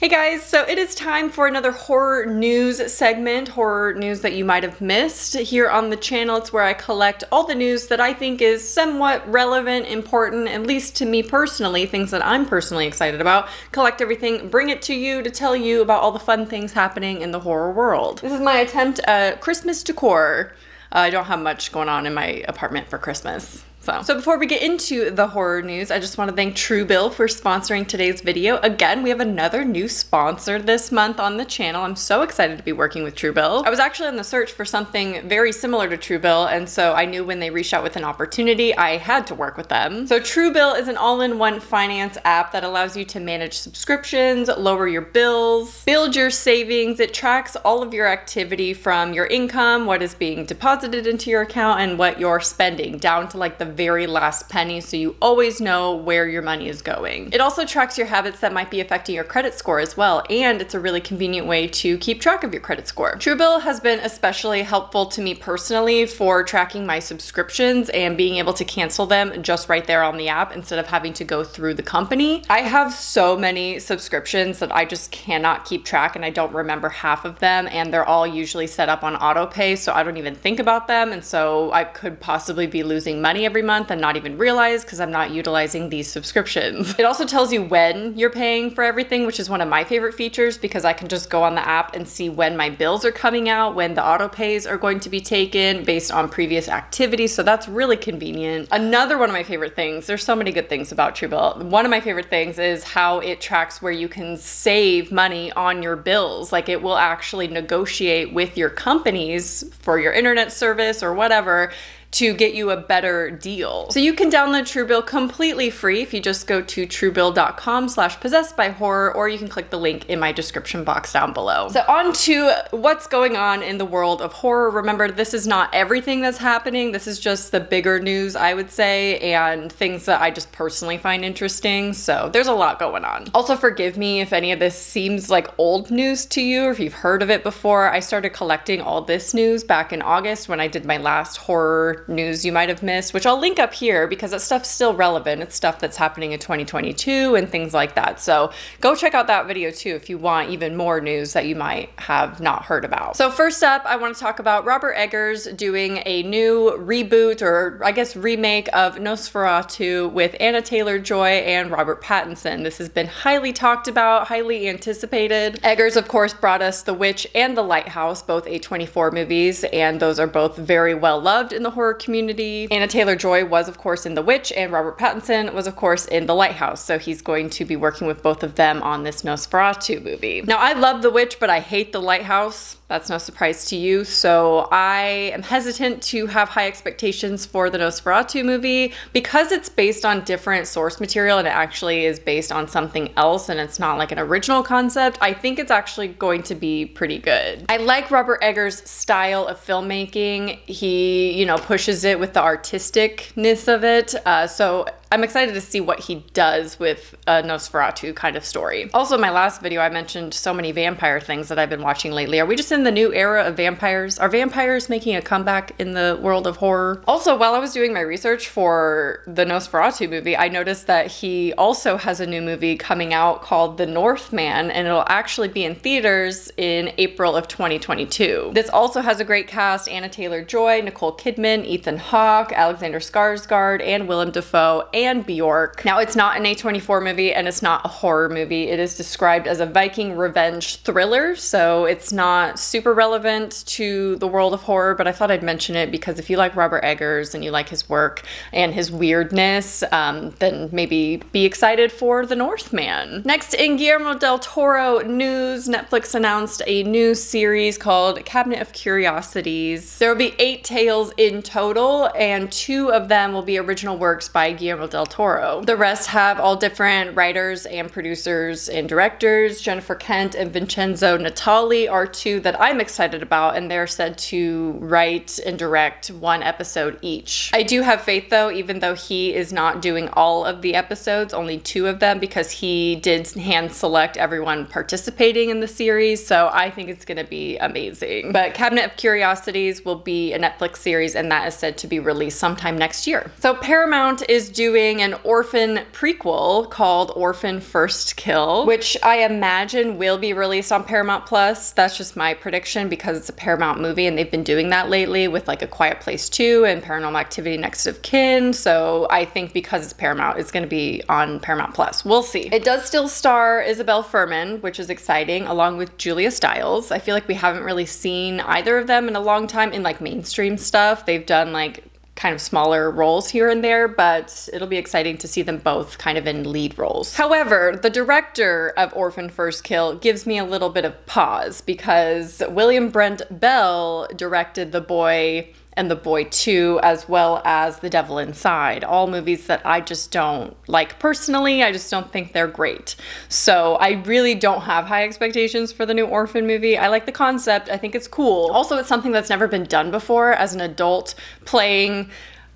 Hey guys, so it is time for another horror news segment, horror news that you might have missed here on the channel. It's where I collect all the news that I think is somewhat relevant, important, at least to me personally, things that I'm personally excited about. Collect everything, bring it to you to tell you about all the fun things happening in the horror world. This is my attempt at Christmas decor. I don't have much going on in my apartment for Christmas. So before we get into the horror news, I just want to thank Truebill for sponsoring today's video. Again, we have another new sponsor this month on the channel. I'm so excited to be working with Truebill. I was actually on the search for something very similar to Truebill, and so I knew when they reached out with an opportunity, I had to work with them. So Truebill is an all-in-one finance app that allows you to manage subscriptions, lower your bills, build your savings. It tracks all of your activity from your income, what is being deposited into your account, and what you're spending, down to like the very last penny, so you always know where your money is going. It also tracks your habits that might be affecting your credit score as well, and it's a really convenient way to keep track of your credit score. Truebill has been especially helpful to me personally for tracking my subscriptions and being able to cancel them just right there on the app instead of having to go through the company. I have so many subscriptions that I just cannot keep track, and I don't remember half of them, and they're all usually set up on auto pay, so I don't even think about them, and so I could possibly be losing money every month and not even realize because I'm not utilizing these subscriptions. It also tells you when you're paying for everything, which is one of my favorite features because I can just go on the app and see when my bills are coming out, when the auto pays are going to be taken based on previous activities, so that's really convenient. Another one of my favorite things, there's so many good things about Truebill. One of my favorite things is how it tracks where you can save money on your bills. Like, it will actually negotiate with your companies for your internet service or whatever to get you a better deal. So you can download Truebill completely free if you just go to truebill.com/possessedbyhorror, or you can click the link in my description box down below. So on to what's going on in the world of horror. Remember, this is not everything that's happening. This is just the bigger news, I would say, and things that I just personally find interesting. So there's a lot going on. Also, forgive me if any of this seems like old news to you, or if you've heard of it before. I started collecting all this news back in August when I did my last horror news you might have missed, which I'll link up here because that stuff's still relevant. It's stuff that's happening in 2022 and things like that. So go check out that video too if you want even more news that you might have not heard about. So first up, I want to talk about Robert Eggers doing a new reboot, or I guess remake, of NOSFERATU with Anya Taylor-Joy and Robert Pattinson. This has been highly talked about, highly anticipated. Eggers, of course, brought us The Witch and The Lighthouse, both A24 movies, and those are both very well loved in the horror community. Anya Taylor-Joy was, of course, in The Witch, and Robert Pattinson was, of course, in The Lighthouse, so he's going to be working with both of them on this NOSFERATU movie. Now, I love The Witch, but I hate The Lighthouse. That's no surprise to you, so I am hesitant to have high expectations for the NOSFERATU movie because it's based on different source material and it actually is based on something else and it's not like an original concept. I think it's actually going to be pretty good. I like Robert Eggers' style of filmmaking. He, you know, pushes it with the artisticness of it, so I'm excited to see what he does with a NOSFERATU kind of story. Also, in my last video, I mentioned so many vampire things that I've been watching lately. Are we just in the new era of vampires? Are vampires making a comeback in the world of horror? Also, while I was doing my research for the NOSFERATU movie, I noticed that he also has a new movie coming out called The Northman, and it'll actually be in theaters in April of 2022. This also has a great cast: Anya Taylor-Joy, Nicole Kidman, Ethan Hawke, Alexander Skarsgård, and Willem Dafoe, and Bjork. Now, it's not an A24 movie and it's not a horror movie. It is described as a Viking revenge thriller, so it's not super relevant to the world of horror, but I thought I'd mention it because if you like Robert Eggers and you like his work and his weirdness, then maybe be excited for The Northman. Next, in Guillermo del Toro news, Netflix announced a new series called Cabinet of Curiosities. There will be 8 tales in total, and 2 of them will be original works by Guillermo del Toro. The rest have all different writers and producers and directors. Jennifer Kent and Vincenzo Natali are 2 that I'm excited about, and they're said to write and direct 1 episode each. I do have faith though, even though he is not doing all of the episodes, only 2 of them, because he did hand select everyone participating in the series, so I think it's gonna be amazing. But Cabinet of Curiosities will be a Netflix series, and that is said to be released sometime next year. So Paramount is doing doing an Orphan prequel called Orphan First Kill, which I imagine will be released on Paramount Plus. That's just my prediction because it's a Paramount movie and they've been doing that lately with like A Quiet Place 2 and Paranormal Activity Next of Kin. So I think because it's Paramount, it's going to be on Paramount Plus. We'll see. It does still star Isabel Fuhrman, which is exciting, along with Julia Stiles. I feel like we haven't really seen either of them in a long time in like mainstream stuff. They've done like kind of smaller roles here and there, but it'll be exciting to see them both kind of in lead roles. However, the director of Orphan First Kill gives me a little bit of pause because William Brent Bell directed The Boy and The Boy 2, as well as The Devil Inside, all movies that I just don't like personally. I just don't think they're great. So I really don't have high expectations for the new Orphan movie. I like the concept. I think it's cool. Also, it's something that's never been done before as an adult playing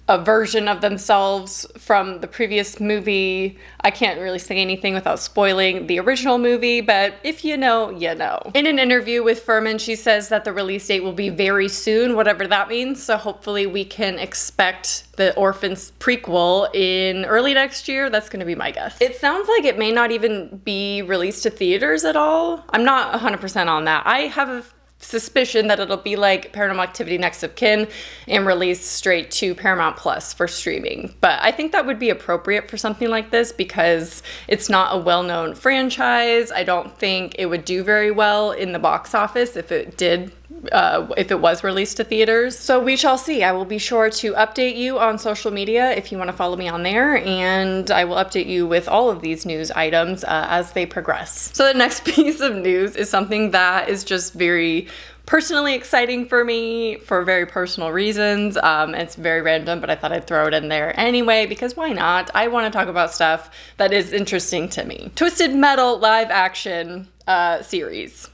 a version of themselves from the previous movie. I can't really say anything without spoiling the original movie, but if you know, you know. In an interview with Fuhrman, she says that the release date will be very soon, whatever that means, so hopefully we can expect the Orphans prequel in early next year. That's gonna be my guess. It sounds like it may not even be released to theaters at all. I'm not 100% on that. I have a suspicion that it'll be like Paranormal Activity Next of Kin and released straight to Paramount Plus for streaming. But I think that would be appropriate for something like this because it's not a well-known franchise. I don't think it would do very well in the box office if it did. If it was released to theaters. So we shall see. I will be sure to update you on social media if you want to follow me on there, and I will update you with all of these news items as they progress. So the next piece of news is something that is just very personally exciting for me for very personal reasons. It's very random, but I thought I'd throw it in there anyway because why not? I want to talk about stuff that is interesting to me. Twisted Metal live action series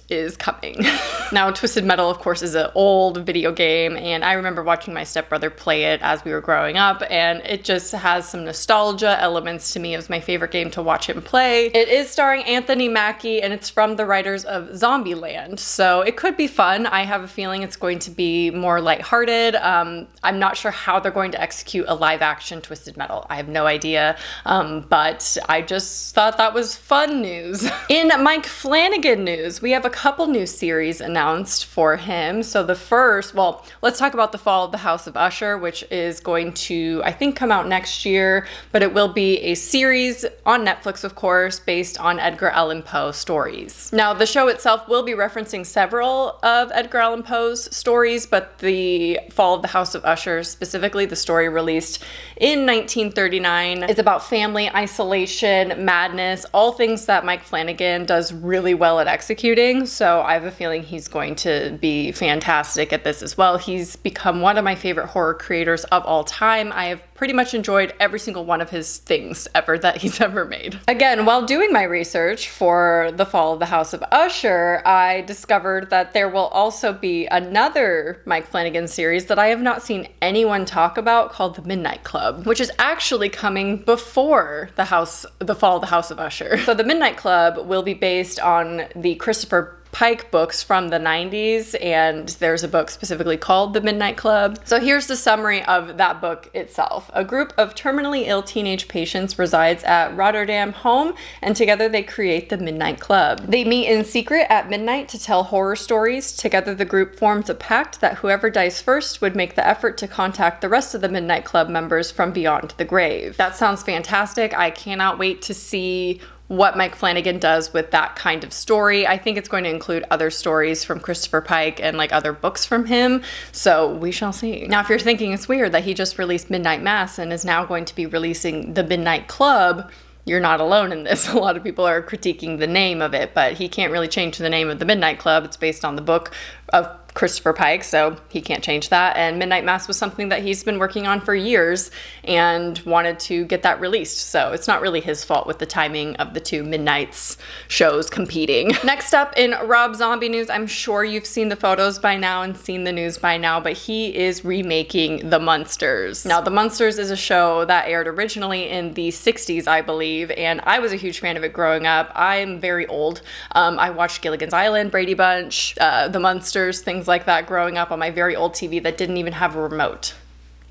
is coming. Now, Twisted Metal, of course, is an old video game, and I remember watching my stepbrother play it as we were growing up, and it just has some nostalgia elements to me. It was my favorite game to watch him play. It is starring Anthony Mackie, and it's from the writers of Zombieland, so it could be fun. I have a feeling it's going to be more lighthearted. I'm not sure how they're going to execute a live-action Twisted Metal. I have no idea, but I just thought that was fun news. In Mike Flanagan news, we have a couple new series announced for him. So the first, well, let's talk about The Fall of the House of Usher, which is going to, I think, come out next year, but it will be a series on Netflix, of course, based on Edgar Allan Poe stories. Now, the show itself will be referencing several of Edgar Allan Poe's stories, but The Fall of the House of Usher, specifically the story released in 1939, is about family, isolation, madness, all things that Mike Flanagan does really well at executing. So I have a feeling he's going to be fantastic at this as well. He's become one of my favorite horror creators of all time. I have pretty much enjoyed every single one of his things ever that he's ever made. Again, while doing my research for The Fall of the House of Usher, I discovered that there will also be another Mike Flanagan series that I have not seen anyone talk about called The Midnight Club, which is actually coming before The Fall of the House of Usher. So The Midnight Club will be based on the Christopher Pike books from the 90s, and there's a book specifically called The Midnight Club. So here's the summary of that book itself. A group of terminally ill teenage patients resides at Rotterdam home, and together they create the Midnight Club. They meet in secret at midnight to tell horror stories. Together the group forms a pact that whoever dies first would make the effort to contact the rest of the Midnight Club members from beyond the grave. That sounds fantastic. I cannot wait to see what Mike Flanagan does with that kind of story. I think it's going to include other stories from Christopher Pike and like other books from him, so we shall see. Now, if you're thinking it's weird that he just released Midnight Mass and is now going to be releasing The Midnight Club, you're not alone in this. A lot of people are critiquing the name of it, but he can't really change the name of The Midnight Club. It's based on the book of Christopher Pike, so he can't change that. And Midnight Mass was something that he's been working on for years and wanted to get that released. So it's not really his fault with the timing of the two Midnights shows competing. Next up in Rob Zombie news, I'm sure you've seen the photos by now and seen the news by now, but he is remaking The Munsters. Now, The Munsters is a show that aired originally in the 60s, I believe, and I was a huge fan of it growing up. I'm very old. I watched Gilligan's Island, Brady Bunch, The Munsters, things like that growing up on my very old TV that didn't even have a remote.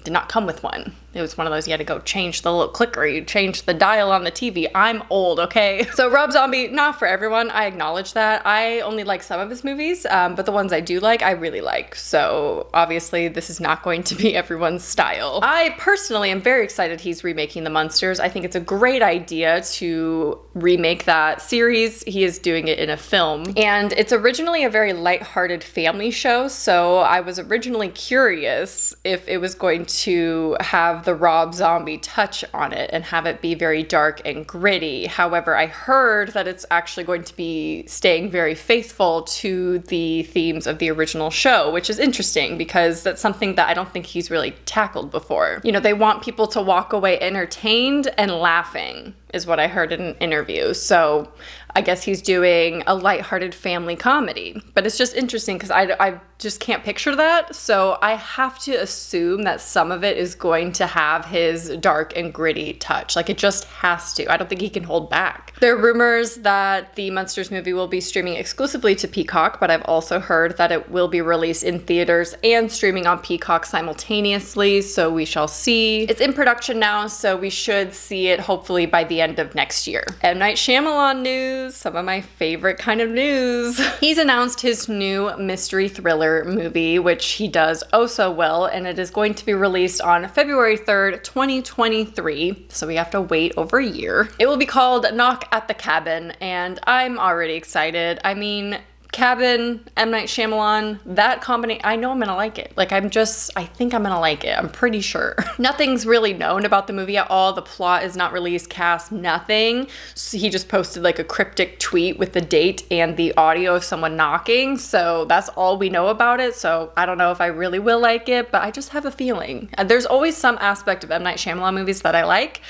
Did not come with one. It was one of those you had to go change the little clicker, you change the dial on the TV. I'm old, okay? So Rob Zombie, not for everyone. I acknowledge that. I only like some of his movies, but the ones I do like, I really like. So obviously this is not going to be everyone's style. I personally am very excited he's remaking the Munsters. I think it's a great idea to remake that series. He is doing it in a film. And it's originally a very lighthearted family show, so I was originally curious if it was going to have the Rob Zombie touch on it and have it be very dark and gritty. However, I heard that it's actually going to be staying very faithful to the themes of the original show, which is interesting because that's something that I don't think he's really tackled before. You know, they want people to walk away entertained and laughing, is what I heard in an interview. So I guess he's doing a lighthearted family comedy. But it's just interesting because I just can't picture that. So I have to assume that some of it is going to have his dark and gritty touch. Like, it just has to. I don't think he can hold back. There are rumors that the Munsters movie will be streaming exclusively to Peacock, but I've also heard that it will be released in theaters and streaming on Peacock simultaneously. So we shall see. It's in production now, so we should see it hopefully by the end of next year. M. Night Shyamalan news, some of my favorite kind of news. He's announced his new mystery thriller movie, which he does oh so well, and it is going to be released on February 3rd, 2023, so we have to wait over a year. It will be called Knock at the Cabin, and I'm already excited. I mean, Cabin, M. Night Shyamalan, that combination, I know I'm gonna like it. Like, I think I'm gonna like it. I'm pretty sure. Nothing's really known about the movie at all. The plot is not released, cast, nothing. So he just posted like a cryptic tweet with the date and the audio of someone knocking. So that's all we know about it. So I don't know if I really will like it, but I just have a feeling. And there's always some aspect of M. Night Shyamalan movies that I like,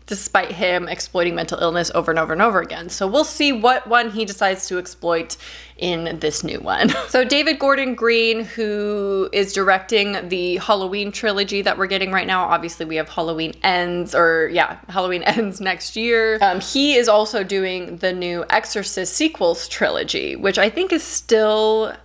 despite him exploiting mental illness over and over and over again. So we'll see what one he decides to exploit in this new one. So David Gordon Green, who is directing the Halloween trilogy that we're getting right now, obviously we have Halloween Ends next year. He is also doing the new Exorcist sequels trilogy, which I think is still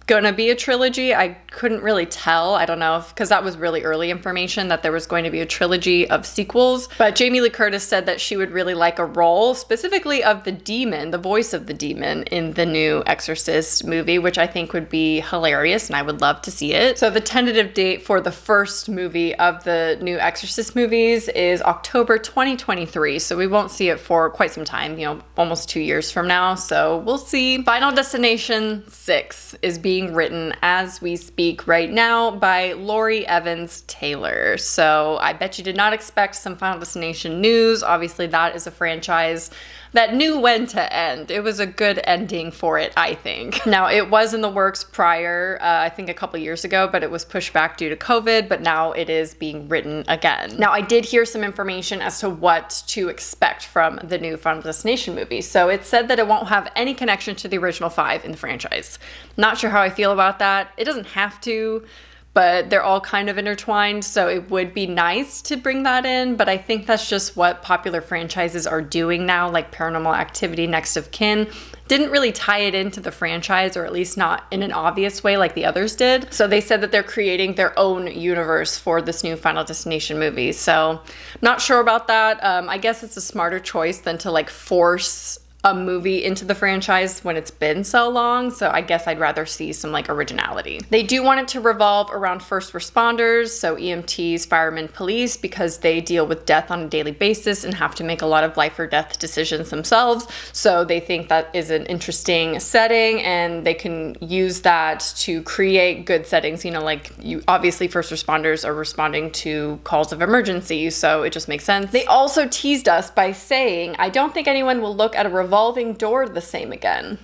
gonna be a trilogy. I couldn't really tell. I don't know if, because that was really early information that there was going to be a trilogy of sequels. But Jamie Lee Curtis said that she would really like a role specifically of the demon, the voice of the demon in the new Exorcist movie, which I think would be hilarious and I would love to see it. So the tentative date for the first movie of the new Exorcist movies is October 2023. So we won't see it for quite some time, you know, almost 2 years from now. So we'll see. Final Destination 6 is being written as we speak right now by Laurie Evans Taylor. So I bet you did not expect some Final Destination news. Obviously that is a franchise that knew when to end. It was a good ending for it, I think. Now, it was in the works prior, I think a couple years ago, but it was pushed back due to COVID, but now it is being written again. Now, I did hear some information as to what to expect from the new Final Destination movie. So it said that it won't have any connection to the original 5 in the franchise. Not sure how I feel about that. It doesn't have to, but they're all kind of intertwined, so it would be nice to bring that in, but I think that's just what popular franchises are doing now, like Paranormal Activity, Next of Kin. Didn't really tie it into the franchise, or at least not in an obvious way like the others did. So they said that they're creating their own universe for this new Final Destination movie, so not sure about that. I guess it's a smarter choice than to like force a movie into the franchise when it's been so long, so I guess I'd rather see some like originality. They do want it to revolve around first responders, so EMTs, firemen, police, because they deal with death on a daily basis and have to make a lot of life or death decisions themselves, so they think that is an interesting setting and they can use that to create good settings. You know, like, you obviously first responders are responding to calls of emergency, so it just makes sense. They also teased us by saying, I don't think anyone will look at a revolving door the same again.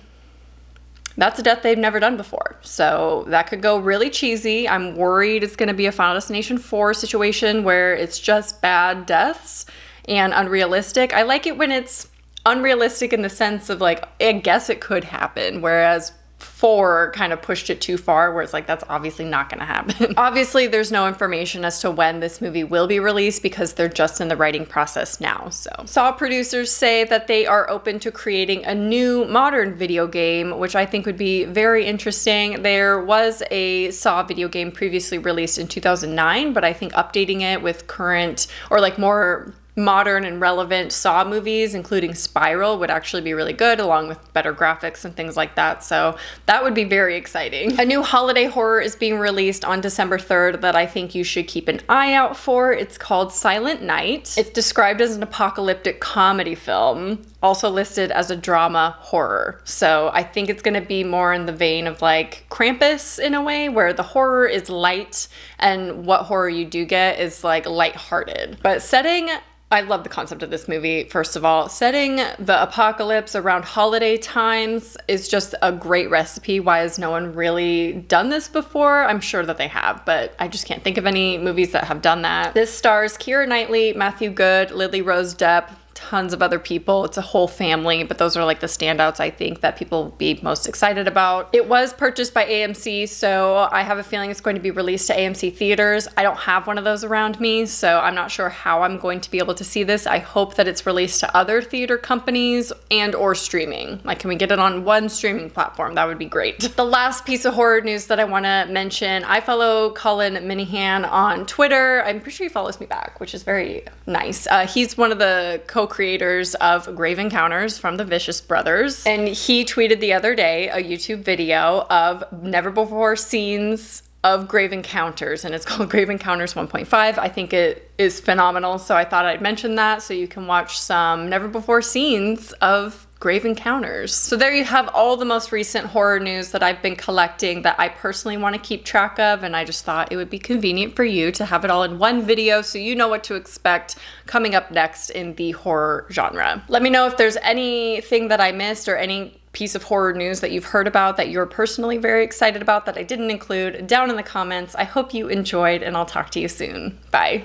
That's a death they've never done before. So that could go really cheesy. I'm worried it's going to be a Final Destination 4 situation where it's just bad deaths and unrealistic. I like it when it's unrealistic in the sense of like, I guess it could happen, whereas 4 kind of pushed it too far, where it's like, that's obviously not gonna happen. Obviously, there's no information as to when this movie will be released because they're just in the writing process now. So Saw producers say that they are open to creating a new modern video game, which I think would be very interesting. There was a Saw video game previously released in 2009, but I think updating it with current or like more modern and relevant Saw movies, including Spiral, would actually be really good, along with better graphics and things like that. So that would be very exciting. A new holiday horror is being released on December 3rd that I think you should keep an eye out for. It's called Silent Night. It's described as an apocalyptic comedy film, also listed as a drama horror. So I think it's gonna be more in the vein of like Krampus in a way, where the horror is light and what horror you do get is like lighthearted. But I love the concept of this movie, first of all. Setting the apocalypse around holiday times is just a great recipe. Why has no one really done this before? I'm sure that they have, but I just can't think of any movies that have done that. This stars Keira Knightley, Matthew Good, Lily Rose Depp, tons of other people. It's a whole family, but those are like the standouts I think that people will be most excited about. It was purchased by AMC, so I have a feeling it's going to be released to AMC theaters. I don't have one of those around me, so I'm not sure how I'm going to be able to see this. I hope that it's released to other theater companies and or streaming. Like, can we get it on one streaming platform? That would be great. The last piece of horror news that I want to mention, I follow Colin Minihan on Twitter. I'm pretty sure he follows me back, which is very nice. He's one of the co-creators of Grave Encounters from the Vicious Brothers, and he tweeted the other day a YouTube video of never before scenes of Grave Encounters, and it's called Grave Encounters 1.5. I think it is phenomenal, so I thought I'd mention that so you can watch some never before scenes of Grave Encounters. So there you have all the most recent horror news that I've been collecting that I personally want to keep track of, and I just thought it would be convenient for you to have it all in one video so you know what to expect coming up next in the horror genre. Let me know if there's anything that I missed or any piece of horror news that you've heard about that you're personally very excited about that I didn't include down in the comments. I hope you enjoyed, and I'll talk to you soon. Bye.